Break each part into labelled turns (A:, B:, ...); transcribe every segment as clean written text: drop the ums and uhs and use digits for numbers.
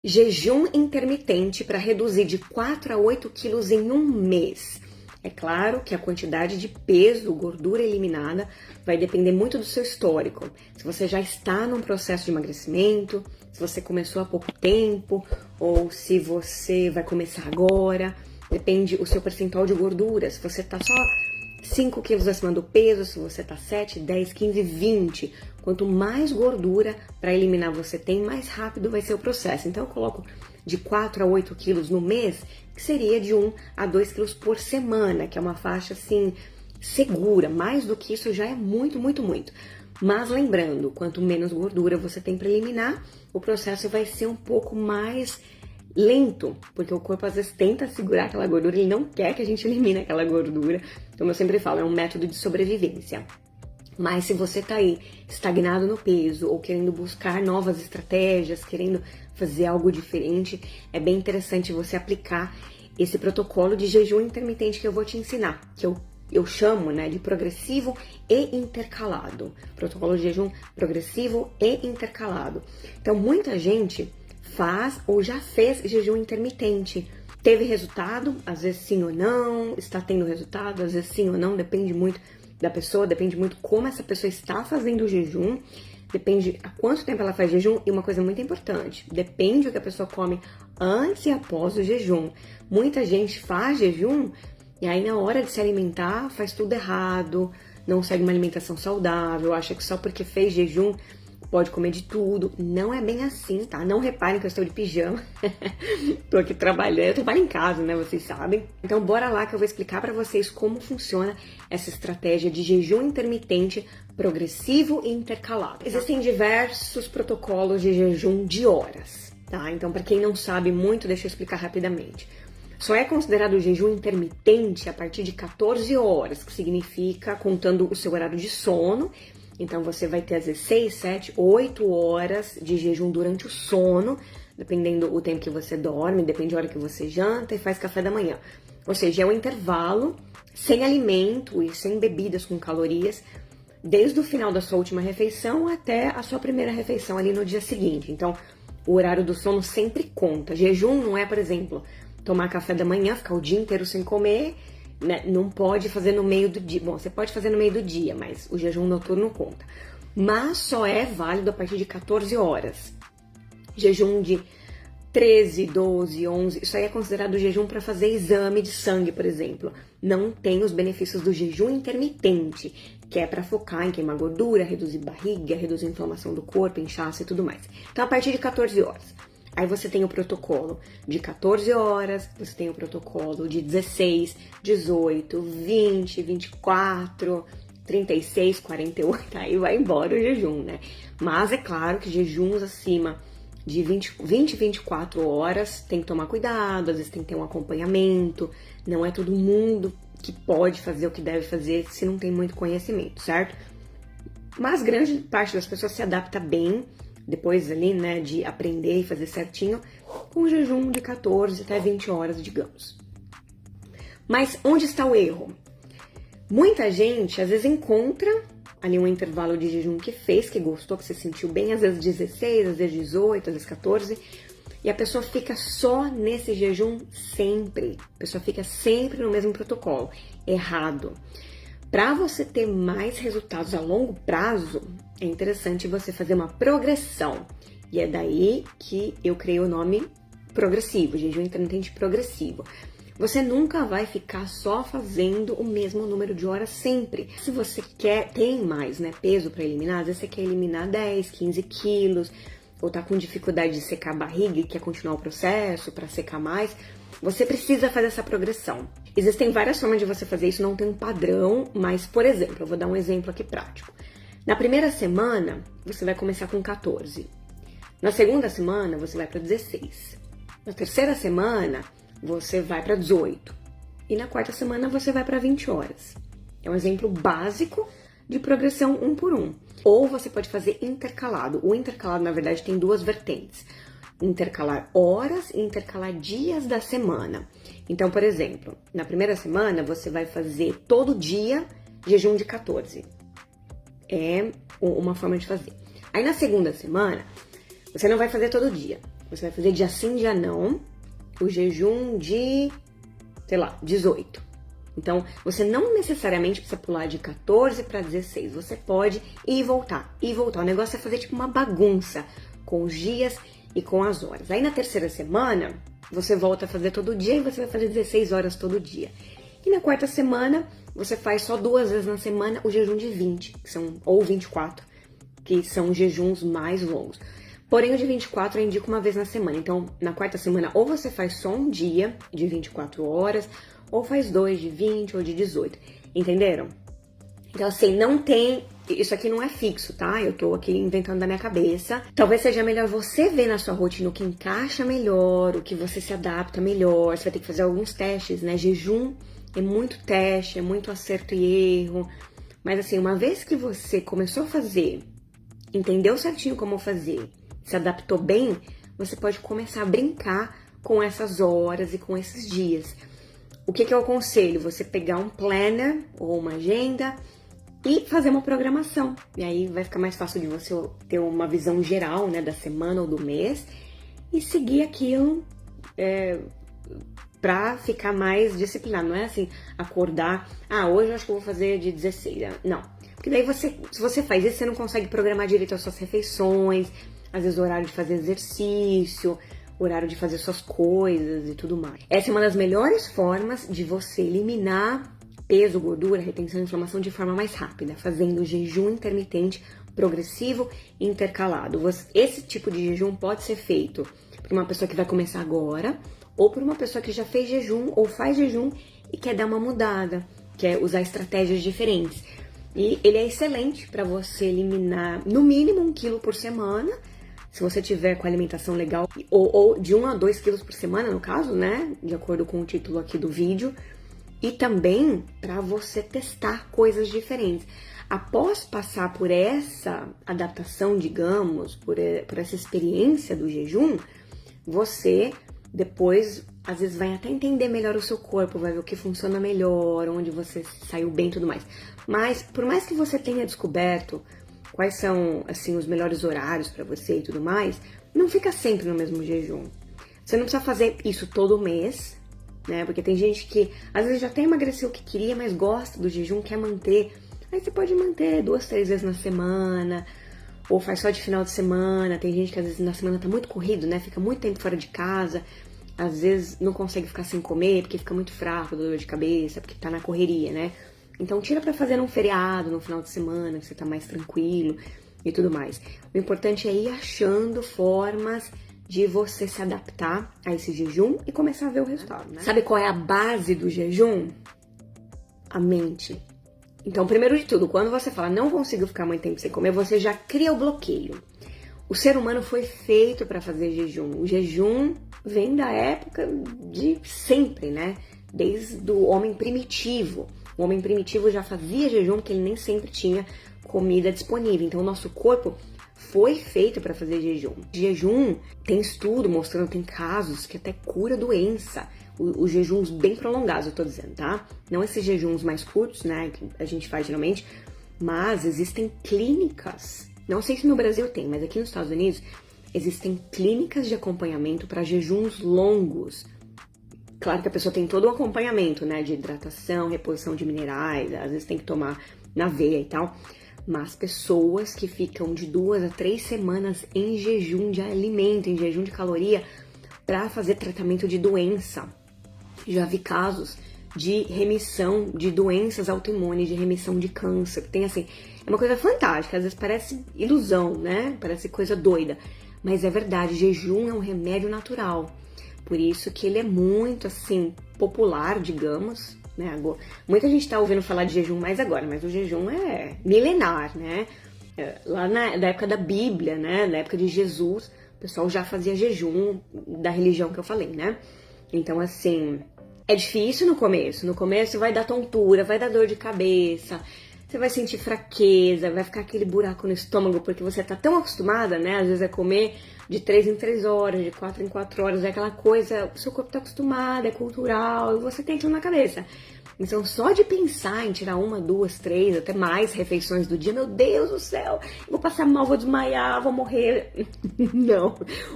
A: Jejum intermitente para reduzir de 4 a 8 quilos em um mês. É claro que a quantidade de peso, gordura eliminada, vai depender muito do seu histórico. Se você já está num processo de emagrecimento, se você começou há pouco tempo, ou se você vai começar agora, depende o seu percentual de gordura. Se você está só 5 quilos acima do peso, se você tá 7, 10, 15, 20. Quanto mais gordura para eliminar você tem, mais rápido vai ser o processo. Então eu coloco de 4 a 8 quilos no mês, que seria de 1 a 2 quilos por semana, que é uma faixa assim segura. Mais do que isso já é muito, muito, muito. Mas lembrando, quanto menos gordura você tem para eliminar, o processo vai ser um pouco mais lento, porque o corpo às vezes tenta segurar aquela gordura, ele não quer que a gente elimine aquela gordura. Como eu sempre falo, é um método de sobrevivência. Mas se você tá aí estagnado no peso ou querendo buscar novas estratégias, querendo fazer algo diferente, é bem interessante você aplicar esse protocolo de jejum intermitente que eu vou te ensinar, que eu chamo, né, de progressivo e intercalado. Protocolo de jejum progressivo e intercalado. Então, muita gente faz ou já fez jejum intermitente. Teve resultado, às vezes sim ou não, está tendo resultado, às vezes sim ou não, depende muito da pessoa, depende muito como essa pessoa está fazendo o jejum, depende há quanto tempo ela faz jejum e uma coisa muito importante, depende do que a pessoa come antes e após o jejum. Muita gente faz jejum e aí na hora de se alimentar faz tudo errado, não segue uma alimentação saudável, acha que só porque fez jejum pode comer de tudo. Não é bem assim, tá? Não reparem que eu estou de pijama. Tô aqui trabalhando. Eu trabalho em casa, né? Vocês sabem. Então, bora lá que eu vou explicar pra vocês como funciona essa estratégia de jejum intermitente progressivo e intercalado. Existem diversos protocolos de jejum de horas, tá? Então, pra quem não sabe muito, deixa eu explicar rapidamente. Só é considerado jejum intermitente a partir de 14 horas, que significa contando o seu horário de sono. Então, você vai ter às vezes 6, 7, 8 horas de jejum durante o sono, dependendo do tempo que você dorme, depende da hora que você janta e faz café da manhã. Ou seja, é um intervalo sem alimento e sem bebidas com calorias, desde o final da sua última refeição até a sua primeira refeição ali no dia seguinte. Então, o horário do sono sempre conta. Jejum não é, por exemplo, tomar café da manhã, ficar o dia inteiro sem comer, né? Não pode fazer no meio do dia. Bom, você pode fazer no meio do dia, mas o jejum noturno conta. Mas só é válido a partir de 14 horas. Jejum de 13, 12, 11, isso aí é considerado jejum para fazer exame de sangue, por exemplo. Não tem os benefícios do jejum intermitente, que é para focar em queimar gordura, reduzir barriga, reduzir a inflamação do corpo, inchaço e tudo mais. Então, a partir de 14 horas. Aí você tem o protocolo de 14 horas, você tem o protocolo de 16, 18, 20, 24, 36, 48, aí vai embora o jejum, né? Mas é claro que jejuns acima de 20, 24 horas tem que tomar cuidado, às vezes tem que ter um acompanhamento, não é todo mundo que pode fazer o que deve fazer se não tem muito conhecimento, certo? Mas grande parte das pessoas se adapta bem depois ali, né, de aprender e fazer certinho, com um jejum de 14 até 20 horas, digamos. Mas onde está o erro? Muita gente, às vezes, encontra ali um intervalo de jejum que fez, que gostou, que se sentiu bem, às vezes 16, às vezes 18, às vezes 14, e a pessoa fica só nesse jejum sempre. A pessoa fica sempre no mesmo protocolo. Errado. Para você ter mais resultados a longo prazo, é interessante você fazer uma progressão. E é daí que eu criei o nome progressivo, jejum intermitente progressivo. Você nunca vai ficar só fazendo o mesmo número de horas sempre. Se você tem mais, né, peso para eliminar, às vezes você quer eliminar 10, 15 quilos, ou tá com dificuldade de secar a barriga e quer continuar o processo para secar mais, você precisa fazer essa progressão. Existem várias formas de você fazer isso, não tem um padrão, mas, por exemplo, eu vou dar um exemplo aqui prático. Na primeira semana, você vai começar com 14. Na segunda semana, você vai para 16. Na terceira semana, você vai para 18. E na quarta semana, você vai para 20 horas. É um exemplo básico de progressão 1 por 1. Ou você pode fazer intercalado. O intercalado, na verdade, tem duas vertentes. Intercalar horas e intercalar dias da semana. Então, por exemplo, na primeira semana você vai fazer todo dia jejum de 14. É uma forma de fazer. Aí na segunda semana, você não vai fazer todo dia. Você vai fazer dia sim, dia não, o jejum de, sei lá, 18. Então, você não necessariamente precisa pular de 14 para 16. Você pode ir e voltar, ir e voltar. O negócio é fazer tipo uma bagunça com os dias e com as horas. Aí na terceira semana, você volta a fazer todo dia e você vai fazer 16 horas todo dia. E na quarta semana, você faz só 2 vezes na semana o jejum de 20, que são, ou 24, que são jejuns mais longos. Porém, o de 24 eu indico uma vez na semana. Então, na quarta semana, ou você faz só um dia de 24 horas, ou faz 2 de 20 ou de 18. Entenderam? Então, assim, não tem... Isso aqui não é fixo, tá? Eu tô aqui inventando da minha cabeça. Talvez seja melhor você ver na sua rotina o que encaixa melhor, o que você se adapta melhor. Você vai ter que fazer alguns testes, né? Jejum é muito teste, é muito acerto e erro. Mas, assim, uma vez que você começou a fazer, entendeu certinho como fazer, se adaptou bem, você pode começar a brincar com essas horas e com esses dias. O que eu aconselho? Você pegar um planner ou uma agenda e fazer uma programação. E aí vai ficar mais fácil de você ter uma visão geral, né, da semana ou do mês e seguir aquilo pra ficar mais disciplinado. Não é assim, acordar, hoje eu acho que eu vou fazer de 16. Não. Porque daí se você faz isso, você não consegue programar direito as suas refeições, às vezes o horário de fazer exercício, horário de fazer suas coisas e tudo mais. Essa é uma das melhores formas de você eliminar peso, gordura, retenção e inflamação de forma mais rápida, fazendo jejum intermitente, progressivo e intercalado. Esse tipo de jejum pode ser feito por uma pessoa que vai começar agora, ou por uma pessoa que já fez jejum ou faz jejum e quer dar uma mudada, quer usar estratégias diferentes. E ele é excelente para você eliminar no mínimo 1 quilo por semana, se você tiver com a alimentação legal, ou de 1 a 2 quilos por semana, no caso, né? De acordo com o título aqui do vídeo. E também para você testar coisas diferentes. Após passar por essa adaptação, digamos, por essa experiência do jejum, você depois, às vezes, vai até entender melhor o seu corpo, vai ver o que funciona melhor, onde você saiu bem e tudo mais. Mas, por mais que você tenha descoberto quais são, assim, os melhores horários para você e tudo mais, não fica sempre no mesmo jejum. Você não precisa fazer isso todo mês, né? Porque tem gente que, às vezes, já até emagreceu o que queria, mas gosta do jejum, quer manter. Aí você pode manter 2, 3 vezes na semana, ou faz só de final de semana. Tem gente que, às vezes, na semana tá muito corrido, né? Fica muito tempo fora de casa, às vezes não consegue ficar sem comer, porque fica muito fraco, dor de cabeça, porque tá na correria, né? Então, tira pra fazer num feriado, no final de semana, que você tá mais tranquilo e tudo mais. O importante é ir achando formas de você se adaptar a esse jejum e começar a ver o resultado, né? Sabe qual é a base do jejum? A mente. Então, primeiro de tudo, quando você fala não consigo ficar muito tempo sem comer, você já cria o bloqueio. O ser humano foi feito para fazer jejum. O jejum vem da época de sempre, né? Desde o homem primitivo. O homem primitivo já fazia jejum porque ele nem sempre tinha comida disponível. Então, o nosso corpo foi feito para fazer jejum. Jejum tem estudo mostrando, tem casos que até cura doença. Os jejuns bem prolongados, eu tô dizendo, tá? Não esses jejuns mais curtos, né, que a gente faz geralmente, mas existem clínicas. Não sei se no Brasil tem, mas aqui nos Estados Unidos existem clínicas de acompanhamento para jejuns longos. Claro que a pessoa tem todo o acompanhamento, né, de hidratação, reposição de minerais, às vezes tem que tomar na veia e tal. Mas pessoas que ficam de 2 a 3 semanas em jejum de alimento, em jejum de caloria, para fazer tratamento de doença. Já vi casos de remissão de doenças autoimunes, de remissão de câncer. Tem assim, é uma coisa fantástica, às vezes parece ilusão, né? Parece coisa doida. Mas é verdade, jejum é um remédio natural. Por isso que ele é muito, assim, popular, digamos, né? Muita gente tá ouvindo falar de jejum mais agora, mas o jejum é milenar, né? Lá da época da Bíblia, né? Na época de Jesus, o pessoal já fazia jejum da religião que eu falei, né? Então, assim, é difícil no começo. No começo vai dar tontura, vai dar dor de cabeça, Você vai sentir fraqueza, vai ficar aquele buraco no estômago, porque você tá tão acostumada, né? Às vezes é comer de 3 em 3 horas, de 4 em 4 horas, é aquela coisa, o seu corpo tá acostumado, é cultural, e você tem aquilo na cabeça. Então, só de pensar em tirar 1, 2, 3, até mais refeições do dia, meu Deus do céu, eu vou passar mal, vou desmaiar, vou morrer. Não,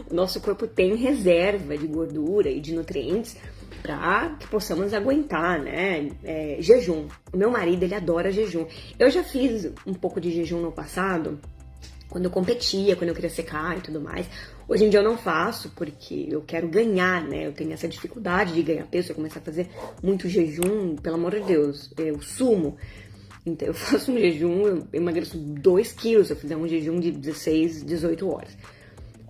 A: o nosso corpo tem reserva de gordura e de nutrientes para que possamos aguentar, né? Jejum. O meu marido, ele adora jejum. Eu já fiz um pouco de jejum no passado, quando eu competia, quando eu queria secar e tudo mais. Hoje em dia eu não faço, porque eu quero ganhar, né? Eu tenho essa dificuldade de ganhar peso, eu começar a fazer muito jejum, pelo amor de Deus, eu sumo. Então eu faço um jejum, eu emagreço 2 quilos se eu fizer um jejum de 16, 18 horas.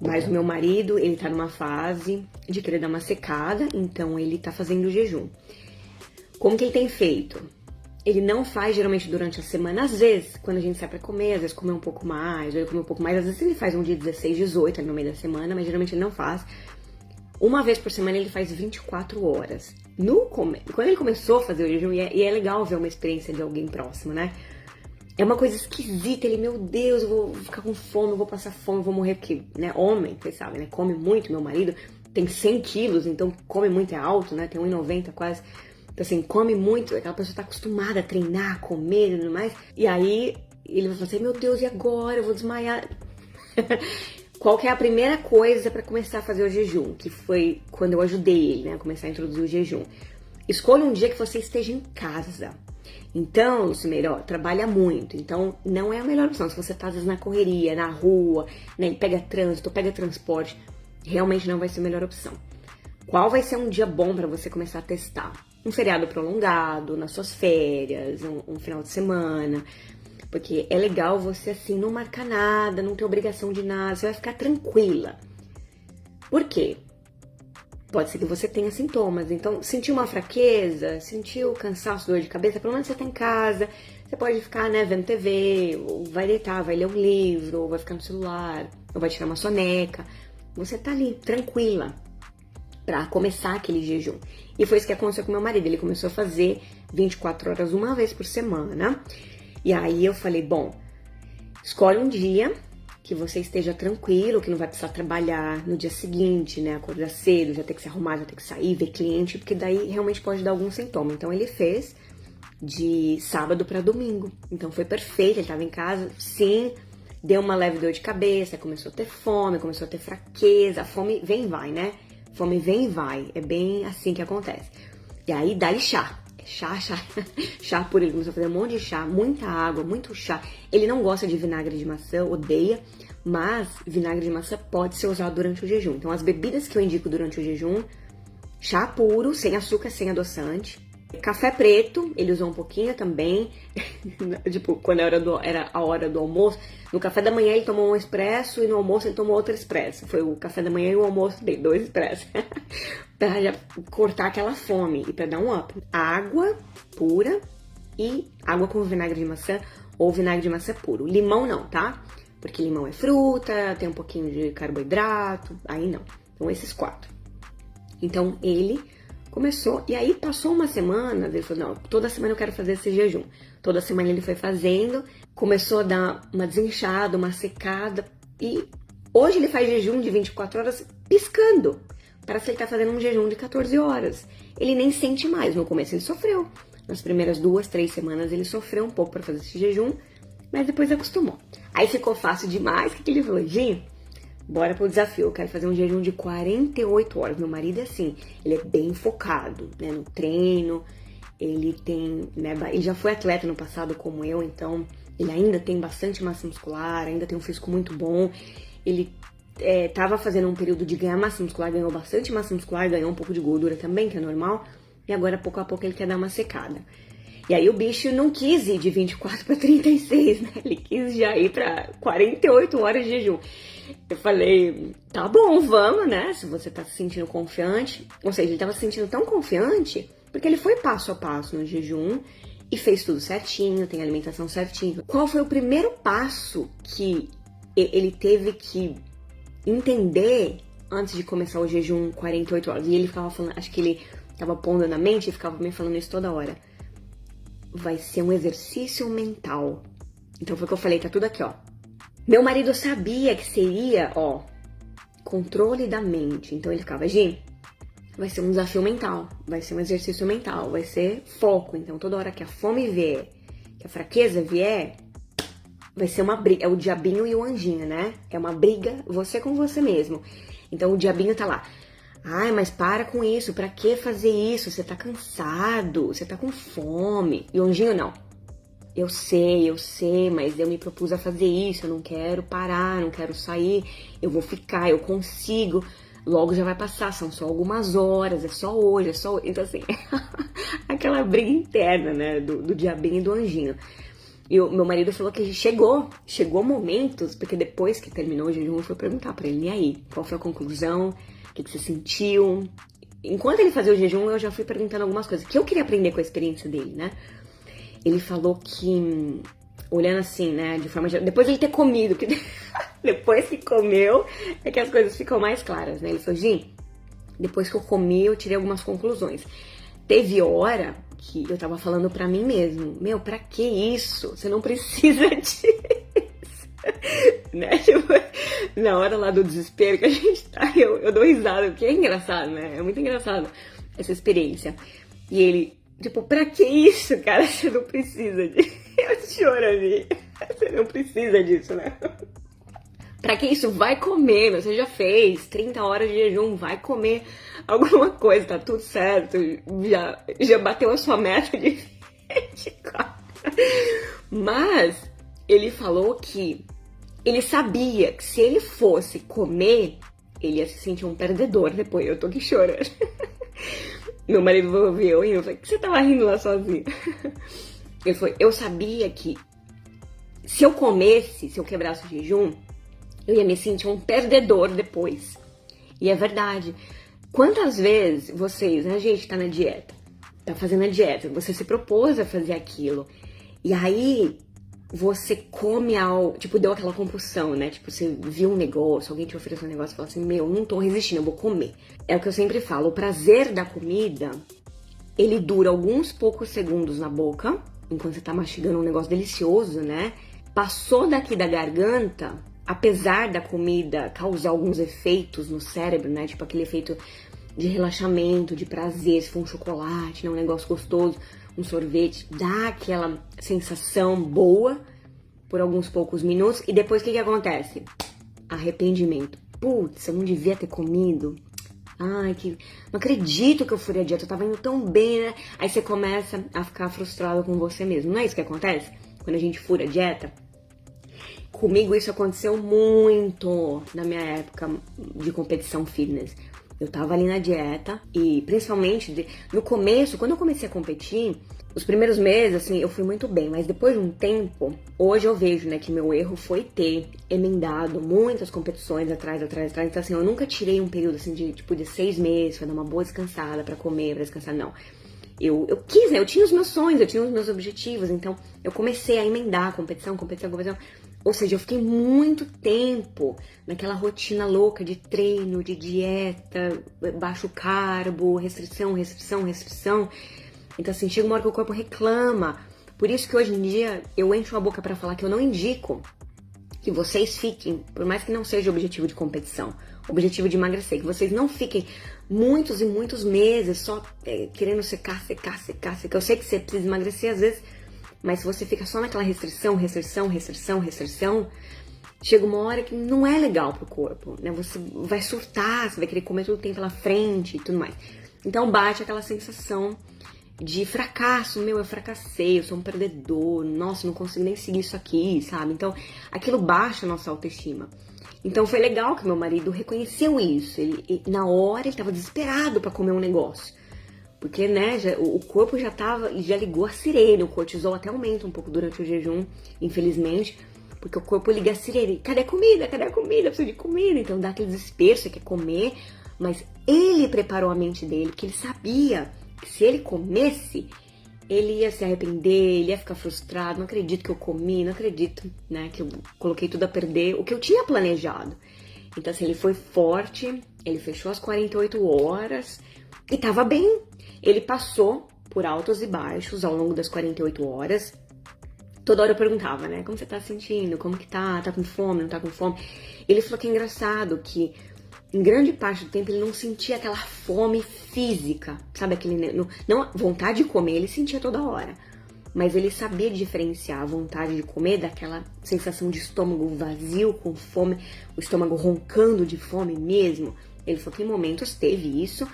A: Mas o meu marido, ele tá numa fase de querer dar uma secada, então ele tá fazendo jejum. Como que ele tem feito? Ele não faz geralmente durante a semana, às vezes, quando a gente sai pra comer, às vezes comer um pouco mais, ou ele come um pouco mais, às vezes ele faz um dia 16, 18 ali no meio da semana, mas geralmente ele não faz. Uma vez por semana ele faz 24 horas. Quando ele começou a fazer o jejum, e é legal ver uma experiência de alguém próximo, né? É uma coisa esquisita, ele, meu Deus, eu vou ficar com fome, eu vou passar fome, eu vou morrer, porque, né, homem, vocês sabem, né, come muito, meu marido tem 100 quilos, então come muito, é alto, né, tem 1,90 quase. Então, assim, come muito, aquela pessoa tá acostumada a treinar, a comer e tudo mais. E aí, ele vai falar assim, meu Deus, e agora? Eu vou desmaiar. Qual que é a primeira coisa pra começar a fazer o jejum? Que foi quando eu ajudei ele, né, a começar a introduzir o jejum. Escolha um dia que você esteja em casa. Então, Lucimeira, trabalha muito. Então, não é a melhor opção. Se você tá, às vezes, na correria, na rua, né, e pega trânsito, pega transporte, realmente não vai ser a melhor opção. Qual vai ser um dia bom pra você começar a testar? Um feriado prolongado, nas suas férias, um final de semana. Porque é legal você, assim, não marcar nada, não ter obrigação de nada, você vai ficar tranquila. Por quê? Pode ser que você tenha sintomas. Então, sentiu uma fraqueza, sentiu cansaço, dor de cabeça, pelo menos você tá em casa, você pode ficar, né, vendo TV, ou vai deitar, vai ler um livro, ou vai ficar no celular, ou vai tirar uma soneca. Você tá ali, tranquila, pra começar aquele jejum. E foi isso que aconteceu com meu marido. Ele começou a fazer 24 horas uma vez por semana. E aí eu falei, bom, escolhe um dia que você esteja tranquilo, que não vai precisar trabalhar no dia seguinte, né? Acordar cedo, já ter que se arrumar, já ter que sair, ver cliente, porque daí realmente pode dar algum sintoma. Então ele fez de sábado pra domingo. Então foi perfeito, ele tava em casa, sim, deu uma leve dor de cabeça, começou a ter fome, começou a ter fraqueza. A fome vem e vai, né? Fome vem e vai, é bem assim que acontece. E aí dá-lhe chá. Chá por ele, começou a fazer um monte de chá, muita água, muito chá. Ele não gosta de vinagre de maçã, odeia, mas vinagre de maçã pode ser usado durante o jejum. Então as bebidas que eu indico durante o jejum, chá puro, sem açúcar, sem adoçante. Café preto, ele usou um pouquinho também, tipo, quando era a hora do almoço, no café da manhã ele tomou um expresso e no almoço ele tomou outro expresso. Foi o café da manhã e o almoço dele, 2 expressos, pra já cortar aquela fome e pra dar um up. Água pura e água com vinagre de maçã ou vinagre de maçã puro. Limão não, tá? Porque limão é fruta, tem um pouquinho de carboidrato, aí não. Então esses 4. Então ele começou, e aí passou uma semana, ele falou, não, toda semana eu quero fazer esse jejum. Toda semana ele foi fazendo, começou a dar uma desinchada, uma secada, e hoje ele faz jejum de 24 horas piscando. Parece que ele tá fazendo um jejum de 14 horas. Ele nem sente mais, no começo ele sofreu. Nas primeiras 2, 3 semanas ele sofreu um pouco para fazer esse jejum, mas depois acostumou. Aí ficou fácil demais, o que ele falou? Gi, bora pro desafio, eu quero fazer um jejum de 48 horas. Meu marido é assim, ele é bem focado, né, no treino, ele tem, né, ele já foi atleta no passado como eu, então ele ainda tem bastante massa muscular, ainda tem um físico muito bom. Ele tava fazendo um período de ganhar massa muscular, ganhou bastante massa muscular, ganhou um pouco de gordura também, que é normal, e agora pouco a pouco ele quer dar uma secada. E aí o bicho não quis ir de 24 para 36, né? Ele quis já ir para 48 horas de jejum. Eu falei, tá bom, vamos, né? Se você tá se sentindo confiante. Ou seja, ele tava se sentindo tão confiante porque ele foi passo a passo no jejum e fez tudo certinho, tem alimentação certinho. Qual foi o primeiro passo que ele teve que entender antes de começar o jejum 48 horas? E ele ficava falando, acho que ele tava pondo na mente e ficava me falando isso toda hora. vai ser um exercício mental. Então foi o que eu falei, tá tudo aqui, ó. Meu marido sabia que seria, ó, controle da mente. Então ele ficava, Gi, vai ser um desafio mental, vai ser um exercício mental, vai ser foco. Então toda hora que a fome vier, que a fraqueza vier, vai ser uma briga. É o diabinho e o anjinho, né? É uma briga você com você mesmo. Então o diabinho tá lá. Ai, mas para com isso, pra que fazer isso? Você tá cansado, você tá com fome. E o anjinho não. Eu sei, mas eu me propus a fazer isso, eu não quero parar, não quero sair, eu vou ficar, eu consigo. Logo já vai passar, são só algumas horas, é só hoje, é só... Então assim, aquela briga interna, né, do diabinho e do anjinho. E o meu marido falou que chegou momentos, porque depois que terminou o jejum, eu fui perguntar pra ele, e aí, qual foi a conclusão? O que você sentiu? Enquanto ele fazia o jejum, eu já fui perguntando algumas coisas que eu queria aprender com a experiência dele, né? Ele falou que, olhando assim, né, de forma geral, depois de ele ter comido, que depois que comeu, é que as coisas ficam mais claras, né? Ele falou, Gi, depois que eu comi, eu tirei algumas conclusões. Teve hora que eu tava falando pra mim mesmo, meu, pra que isso? Você não precisa disso. Né? Tipo, na hora lá do desespero que a gente tá, eu dou risada, porque é engraçado, né? É muito engraçado essa experiência. E ele, tipo, pra que isso, cara? Você não precisa disso. Eu choro ali. Você não precisa disso, né? Pra que isso? Vai comer, você já fez 30 horas de jejum, vai comer alguma coisa, tá tudo certo. Já bateu a sua meta de 24. Mas ele falou que ele sabia que se ele fosse comer, ele ia se sentir um perdedor depois. Eu tô aqui chorando. Meu marido ouviu eu rindo. Eu falei, o que você tava rindo lá sozinho? Ele falou, eu sabia que se eu comesse, se eu quebrasse o jejum, eu ia me sentir um perdedor depois. E é verdade. Quantas vezes vocês, né, gente, tá na dieta, tá fazendo a dieta, você se propôs a fazer aquilo, e aí você come ao... Tipo, deu aquela compulsão, né? Tipo, você viu um negócio, alguém te ofereceu um negócio e falou assim, meu, não tô resistindo, eu vou comer. É o que eu sempre falo, o prazer da comida, ele dura alguns poucos segundos na boca, enquanto você tá mastigando um negócio delicioso, né? Passou daqui da garganta, apesar da comida causar alguns efeitos no cérebro, né? Tipo, aquele efeito de relaxamento, de prazer, se for um chocolate, né? Um negócio gostoso, um sorvete, dá aquela sensação boa por alguns poucos minutos. E depois o que acontece? Arrependimento. Putz, eu não devia ter comido. Ai, não acredito que eu fui à dieta, eu tava indo tão bem, né? Aí você começa a ficar frustrado com você mesmo. Não é isso que acontece? Quando a gente fura a dieta? Comigo isso aconteceu muito na minha época de competição fitness. Eu tava ali na dieta e principalmente no começo, quando eu comecei a competir, os primeiros meses, assim, eu fui muito bem, mas depois de um tempo, hoje eu vejo, né, que meu erro foi ter emendado muitas competições atrás. Então, assim, eu nunca tirei um período, assim, de 6 meses pra dar uma boa descansada, pra comer, pra descansar, não. Eu quis, né, eu tinha os meus sonhos, eu tinha os meus objetivos, então eu comecei a emendar competição. Ou seja, eu fiquei muito tempo naquela rotina louca de treino, de dieta, baixo carbo, restrição. Então, assim, chega uma hora que o corpo reclama. Por isso que hoje em dia eu encho a boca pra falar que eu não indico que vocês fiquem, por mais que não seja objetivo de competição, objetivo de emagrecer, que vocês não fiquem muitos e muitos meses só querendo secar. Eu sei que você precisa emagrecer às vezes, mas se você fica só naquela restrição, chega uma hora que não é legal pro corpo, né? Você vai surtar, você vai querer comer tudo que tem pela frente e tudo mais. Então bate aquela sensação de fracasso, meu, eu fracassei, eu sou um perdedor, nossa, não consigo nem seguir isso aqui, sabe? Então aquilo baixa a nossa autoestima. Então foi legal que meu marido reconheceu isso. Ele na hora ele tava desesperado pra comer um negócio. Porque, né, o corpo já ligou a sirene, o cortisol até aumenta um pouco durante o jejum, infelizmente, porque o corpo liga a sirene. Cadê a comida? Eu preciso de comida. Então dá aquele desespero, você quer comer, mas ele preparou a mente dele, porque ele sabia que se ele comesse, ele ia se arrepender, ele ia ficar frustrado, não acredito que eu comi, não acredito, né, que eu coloquei tudo a perder, o que eu tinha planejado. Então, assim, ele foi forte, ele fechou as 48 horas e tava bem. Ele passou por altos e baixos ao longo das 48 horas. Toda hora eu perguntava, né? Como você tá se sentindo? Como que tá? Tá com fome? Não tá com fome? Ele falou que é engraçado que em grande parte do tempo ele não sentia aquela fome física, sabe? Não vontade de comer, ele sentia toda hora. Mas ele sabia diferenciar a vontade de comer daquela sensação de estômago vazio, com fome, o estômago roncando de fome mesmo. Ele falou que em momentos teve isso,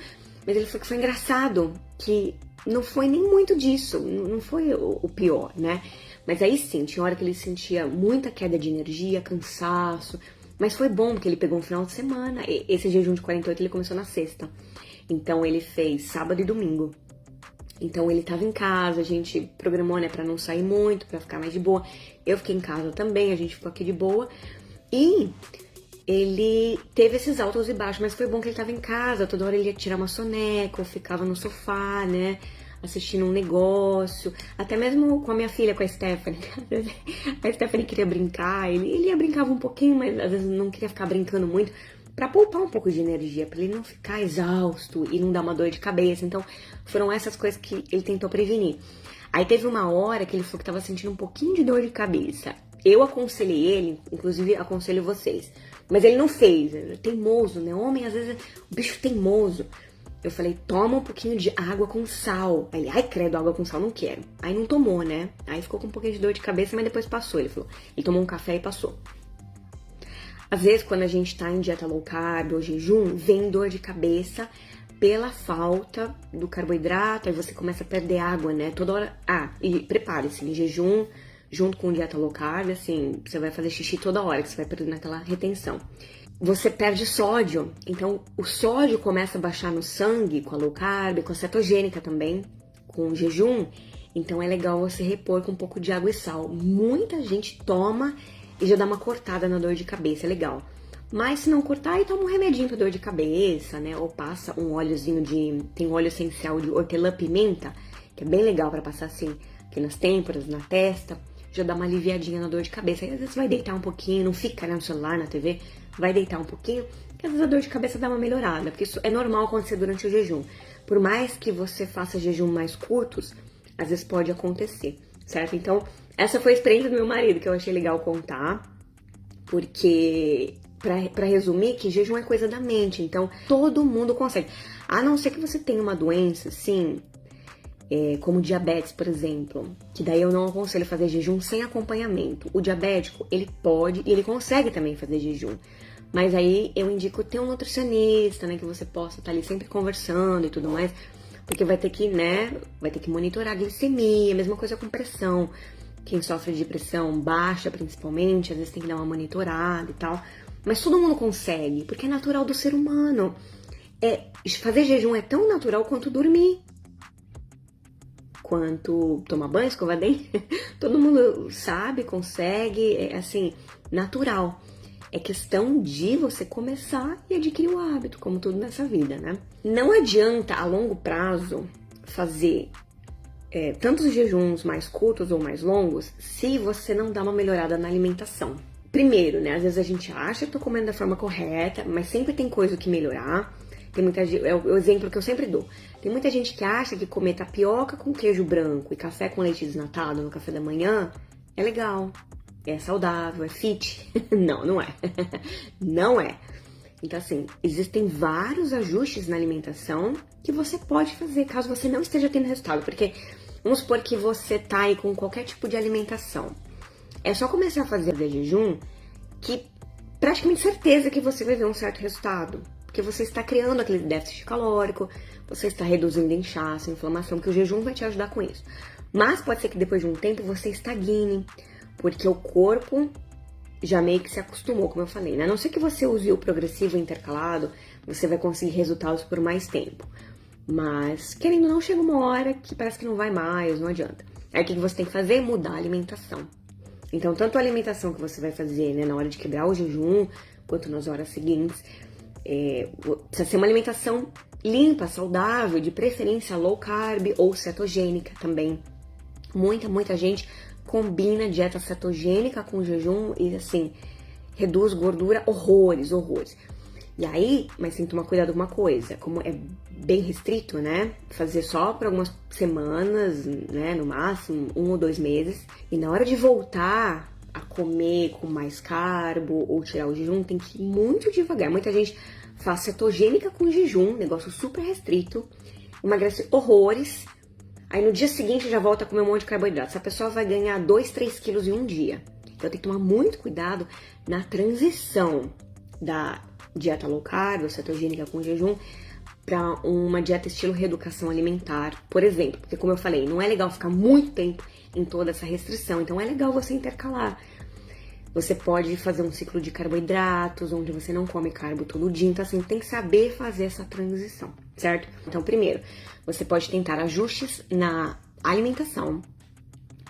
A: mas ele falou que foi engraçado, que não foi nem muito disso, não foi o pior, né? Mas aí sim, tinha hora que ele sentia muita queda de energia, cansaço, mas foi bom, porque ele pegou um final de semana. Esse jejum de 48 ele começou na sexta, então ele fez sábado e domingo. Então ele tava em casa, a gente programou, né, pra não sair muito, pra ficar mais de boa. Eu fiquei em casa também, a gente ficou aqui de boa. E ele teve esses altos e baixos, mas foi bom que ele tava em casa, toda hora ele ia tirar uma soneca, ou ficava no sofá, né, assistindo um negócio. Até mesmo com a minha filha, com a Stephanie. A Stephanie queria brincar, ele ia brincava um pouquinho, mas às vezes não queria ficar brincando muito, pra poupar um pouco de energia, pra ele não ficar exausto e não dar uma dor de cabeça. Então, foram essas coisas que ele tentou prevenir. Aí teve uma hora que ele falou que tava sentindo um pouquinho de dor de cabeça. Eu aconselhei ele, inclusive aconselho vocês, mas ele não fez, é teimoso, né? Homem, às vezes, o bicho teimoso. Eu falei, toma um pouquinho de água com sal. Aí, ai, credo, água com sal, não quero. Aí não tomou, né? Aí ficou com um pouquinho de dor de cabeça, mas depois passou. Ele falou, ele tomou um café e passou. Às vezes, quando a gente tá em dieta low carb ou jejum, vem dor de cabeça pela falta do carboidrato, aí você começa a perder água, né? Toda hora. Ah, e prepare-se, em jejum, junto com dieta low carb, assim, você vai fazer xixi toda hora, que você vai perdendo aquela retenção. Você perde sódio, então o sódio começa a baixar no sangue com a low carb, com a cetogênica também, com o jejum. Então é legal você repor com um pouco de água e sal. Muita gente toma e já dá uma cortada na dor de cabeça, é legal. Mas se não cortar, aí toma um remedinho pra dor de cabeça, né? Ou passa um óleozinho tem um óleo essencial de hortelã-pimenta, que é bem legal pra passar assim, aqui nas têmporas, na testa. Já dá uma aliviadinha na dor de cabeça. Aí às vezes vai deitar um pouquinho, não fica, né, no celular, na TV, vai deitar um pouquinho, que às vezes a dor de cabeça dá uma melhorada, porque isso é normal acontecer durante o jejum. Por mais que você faça jejum mais curtos, às vezes pode acontecer, certo? Então, essa foi a experiência do meu marido, que eu achei legal contar, porque, pra resumir, que jejum é coisa da mente, então todo mundo consegue. A não ser que você tenha uma doença, assim, como diabetes, por exemplo, que daí eu não aconselho fazer jejum sem acompanhamento. O diabético, ele pode e ele consegue também fazer jejum, mas aí eu indico ter um nutricionista, né, que você possa estar ali sempre conversando e tudo mais, porque vai ter que, né, vai ter que monitorar a glicemia, mesma coisa com pressão. Quem sofre de pressão baixa, principalmente, às vezes tem que dar uma monitorada e tal, mas todo mundo consegue, porque é natural do ser humano. Fazer jejum é tão natural quanto dormir, quanto tomar banho, escovar dente. Todo mundo sabe, consegue, é assim, natural. É questão de você começar e adquirir o hábito, como tudo nessa vida, né? Não adianta a longo prazo fazer tantos jejuns mais curtos ou mais longos se você não dá uma melhorada na alimentação. Primeiro, né? Às vezes a gente acha que tô comendo da forma correta, mas sempre tem coisa que melhorar. Tem muita gente, é o exemplo que eu sempre dou. Tem muita gente que acha que comer tapioca com queijo branco e café com leite desnatado no café da manhã é legal, é saudável, é fit. Não, não é. Não é. Então, assim, existem vários ajustes na alimentação que você pode fazer caso você não esteja tendo resultado. Porque vamos supor que você tá aí com qualquer tipo de alimentação. É só começar a fazer jejum que praticamente certeza que você vai ver um certo resultado. Porque você está criando aquele déficit calórico, você está reduzindo inchaço, inflamação, que o jejum vai te ajudar com isso. Mas pode ser que depois de um tempo você estagne, porque o corpo já meio que se acostumou, como eu falei, né? A não ser que você use o progressivo intercalado, você vai conseguir resultados por mais tempo. Mas, querendo ou não, chega uma hora que parece que não vai mais, não adianta. Aí o que você tem que fazer? Mudar a alimentação. Então, tanto a alimentação que você vai fazer, né, na hora de quebrar o jejum, quanto nas horas seguintes, precisa ser uma alimentação limpa, saudável, de preferência low carb ou cetogênica também. Muita gente combina dieta cetogênica com jejum e, assim, reduz gordura horrores. E aí, mas tem que tomar cuidado com uma coisa, como é bem restrito, né? Fazer só por algumas semanas, né? No máximo, 1 ou 2 meses. E na hora de voltar a comer com mais carbo ou tirar o jejum, tem que ir muito devagar. Muita gente faz cetogênica com jejum, negócio super restrito, emagrece horrores. Aí no dia seguinte já volta a comer um monte de carboidrato. Essa pessoa vai ganhar 2, 3 quilos em um dia. Então tem que tomar muito cuidado na transição da dieta low carb, ou cetogênica com jejum, para uma dieta estilo reeducação alimentar, por exemplo. Porque como eu falei, não é legal ficar muito tempo em toda essa restrição. Então é legal você intercalar. Você pode fazer um ciclo de carboidratos, onde você não come carbo todo dia. Então assim, tem que saber fazer essa transição, certo? Então primeiro, você pode tentar ajustes na alimentação.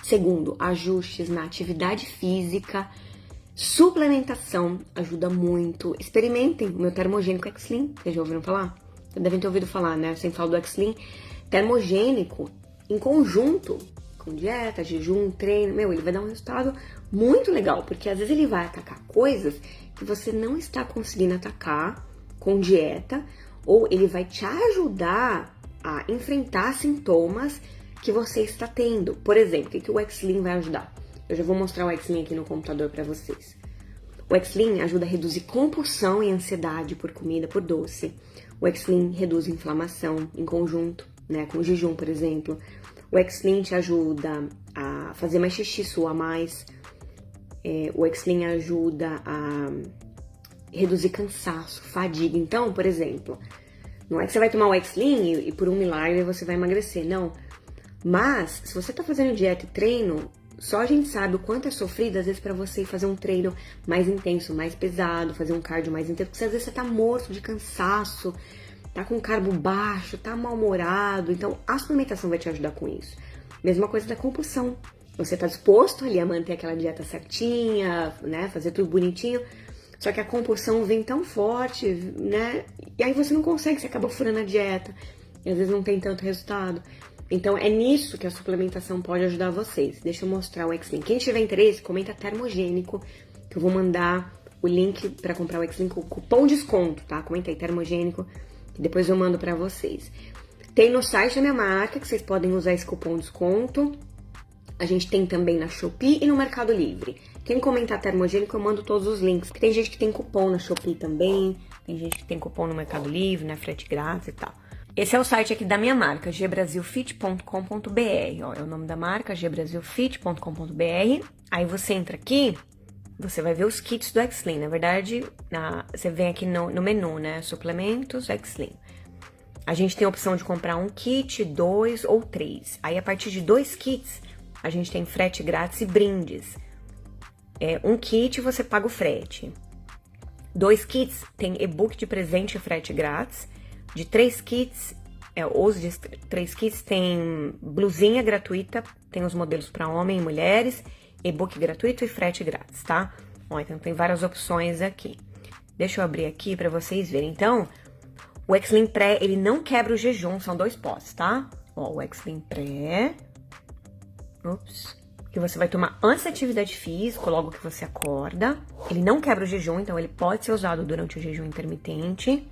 A: Segundo, ajustes na atividade física. Suplementação ajuda muito. Experimentem o meu termogênico X-Lean. Vocês já ouviram falar? Vocês devem ter ouvido falar, né? Eu sempre falo do X-Lean. Termogênico, em conjunto com dieta, jejum, treino, ele vai dar um resultado muito legal. Porque às vezes ele vai atacar coisas que você não está conseguindo atacar com dieta. Ou ele vai te ajudar a enfrentar sintomas que você está tendo. Por exemplo, o que o X-Lean vai ajudar? Eu já vou mostrar o X-Lean aqui no computador para vocês. O X-Lean ajuda a reduzir compulsão e ansiedade por comida, por doce. O X-Lean reduz inflamação em conjunto, né, com o jejum, por exemplo. O X-Lean te ajuda a fazer mais xixi, suar mais. O X-Lean ajuda a reduzir cansaço, fadiga. Então, por exemplo, não é que você vai tomar o X-Lean e por um milagre você vai emagrecer, não. Mas, se você tá fazendo dieta e treino, só a gente sabe o quanto é sofrido, às vezes, pra você fazer um treino mais intenso, mais pesado, fazer um cardio mais intenso, porque às vezes você tá morto de cansaço, tá com carbo baixo, tá mal-humorado, então a suplementação vai te ajudar com isso. Mesma coisa da compulsão. Você tá disposto ali a manter aquela dieta certinha, né, fazer tudo bonitinho, só que a compulsão vem tão forte, né, e aí você não consegue, você acaba furando a dieta, e às vezes não tem tanto resultado. Então, é nisso que a suplementação pode ajudar vocês. Deixa eu mostrar o X-Lean. Quem tiver interesse, comenta termogênico, que eu vou mandar o link para comprar o X-Lean com cupom desconto, tá? Comenta aí, termogênico, que depois eu mando para vocês. Tem no site da minha marca, que vocês podem usar esse cupom desconto. A gente tem também na Shopee e no Mercado Livre. Quem comentar termogênico, eu mando todos os links. Tem gente que tem cupom na Shopee também, tem gente que tem cupom no Mercado Livre, né? Frete grátis e tal. Esse é o site aqui da minha marca, gbrasilfit.com.br, ó, é o nome da marca, gbrasilfit.com.br. Aí você entra aqui, você vai ver os kits do X-Lean. Na verdade, você vem aqui no menu, né, suplementos X-Lean. A gente tem a opção de comprar um kit, 2 ou 3. Aí, a partir de 2 kits, a gente tem frete grátis e brindes. Um kit, você paga o frete. 2 kits, tem e-book de presente e frete grátis. De 3 kits, os de 3 kits tem blusinha gratuita, tem os modelos para homem e mulheres, e-book gratuito e frete grátis, tá? Ó, então tem várias opções aqui. Deixa eu abrir aqui para vocês verem. Então, o X-Lean Pré, ele não quebra o jejum, são 2 potes, tá? Ó, o X-Lean Pré, que você vai tomar antes da atividade física, logo que você acorda. Ele não quebra o jejum, então ele pode ser usado durante o jejum intermitente.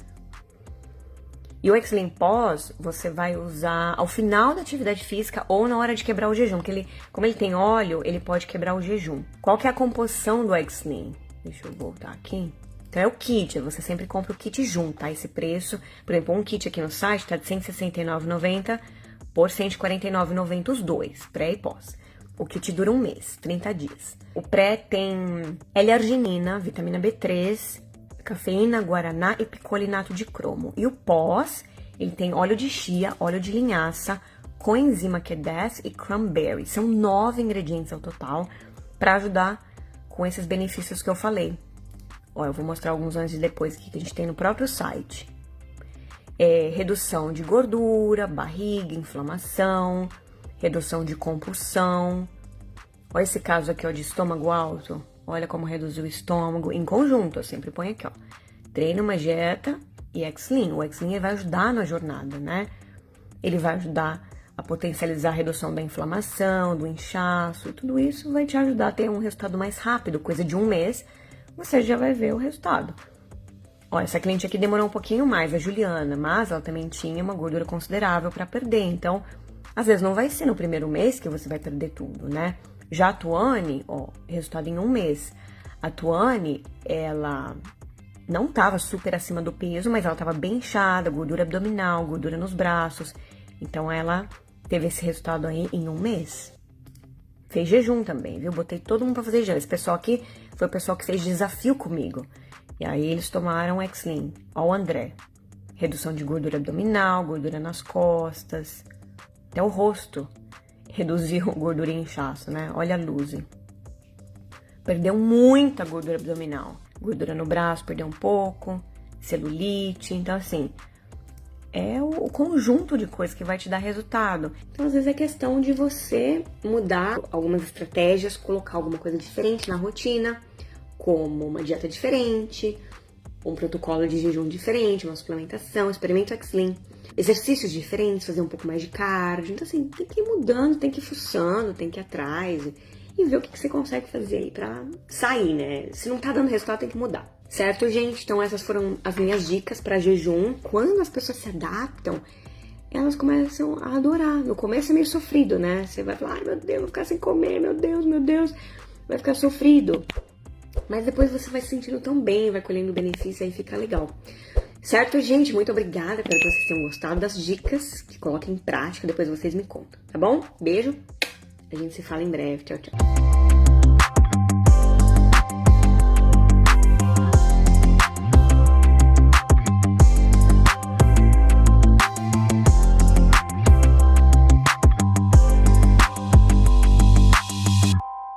A: E o X-Lean Pós, você vai usar ao final da atividade física ou na hora de quebrar o jejum, porque como ele tem óleo, ele pode quebrar o jejum. Qual que é a composição do X-Lean? Deixa eu voltar aqui. Então, é o kit, você sempre compra o kit junto, tá? Esse preço, por exemplo, um kit aqui no site tá de R$ 169,90 por R$ 149,90 os dois, pré e pós. O kit dura um mês, 30 dias. O pré tem L-arginina, vitamina B3, cafeína, guaraná e picolinato de cromo. E o pós, ele tem óleo de chia, óleo de linhaça, coenzima Q10 e cranberry. São 9 ingredientes ao total para ajudar com esses benefícios que eu falei. Ó, eu vou mostrar alguns antes e depois aqui que a gente tem no próprio site. Redução de gordura, barriga, inflamação, redução de compulsão. Olha esse caso aqui, ó, de estômago alto. Olha como reduzir o estômago em conjunto. Eu sempre ponho aqui, ó. Treino, uma dieta e X-Lean. O X-Lean vai ajudar na jornada, né? Ele vai ajudar a potencializar a redução da inflamação, do inchaço. E tudo isso vai te ajudar a ter um resultado mais rápido. Coisa de um mês, você já vai ver o resultado. Ó, essa cliente aqui demorou um pouquinho mais, a Juliana, mas ela também tinha uma gordura considerável para perder. Então, às vezes não vai ser no primeiro mês que você vai perder tudo, né? Já a Tuane, ó, resultado em 1 mês. A Tuane, ela não tava super acima do peso, mas ela tava bem inchada, gordura abdominal, gordura nos braços. Então, ela teve esse resultado aí em 1 mês. Fez jejum também, viu? Botei todo mundo pra fazer jejum. Esse pessoal aqui foi o pessoal que fez desafio comigo. E aí eles tomaram X-Lean. Ó o André. Redução de gordura abdominal, gordura nas costas, até o rosto. Reduziu gordura e inchaço, né? Olha a Luzi. Perdeu muita gordura abdominal. Gordura no braço, perdeu um pouco. Celulite. Então, assim, é o conjunto de coisas que vai te dar resultado. Então, às vezes é questão de você mudar algumas estratégias, colocar alguma coisa diferente na rotina, como uma dieta diferente, um protocolo de jejum diferente, uma suplementação, experimento X-Lean, exercícios diferentes, fazer um pouco mais de cardio. Então, assim, tem que ir mudando, tem que ir fuçando, tem que ir atrás e ver o que você consegue fazer aí pra sair, né? Se não tá dando resultado, tem que mudar. Certo, gente? Então, essas foram as minhas dicas pra jejum. Quando as pessoas se adaptam, elas começam a adorar. No começo é meio sofrido, né? Você vai falar, ai meu Deus, vou ficar sem comer, meu Deus. Vai ficar sofrido. Mas depois você vai se sentindo tão bem, vai colhendo benefício, aí fica legal. Certo, gente? Muito obrigada. Espero que vocês tenham gostado das dicas, que coloquem em prática, depois vocês me contam, tá bom? Beijo. A gente se fala em breve. Tchau, tchau.